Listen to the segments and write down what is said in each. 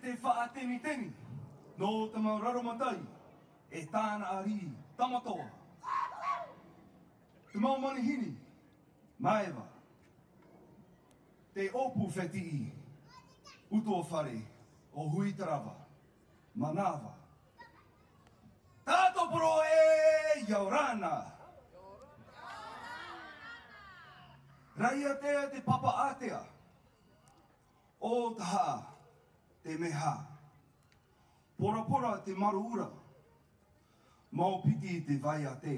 te whaateni-teni, no te mauraro matai, e tāna ari tamatoa. Te mau manihini, maewa. Te opu whetii, utoa whare, o hui tarawa, manawa. Tātou poro e Yaurana. Raia tea te papa atea, o taha te meha. Pora pora te maru ura, mau piti te vai a te.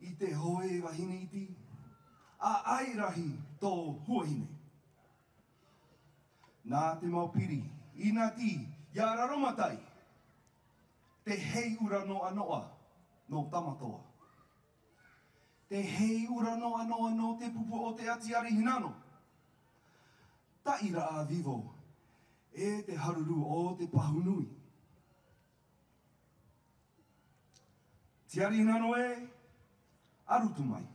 I te hoe wahine iti, a airahi tō huahine. Nā te mau piri, ina ti, ia raromatai, te hei ura no anoa, no tamatoa. Te hei ura no anoa no te pupu o te Tiare Hinano. Ta ira a vivo, e te haruru o te pahunui. Tiare Hinano e, arutu mai.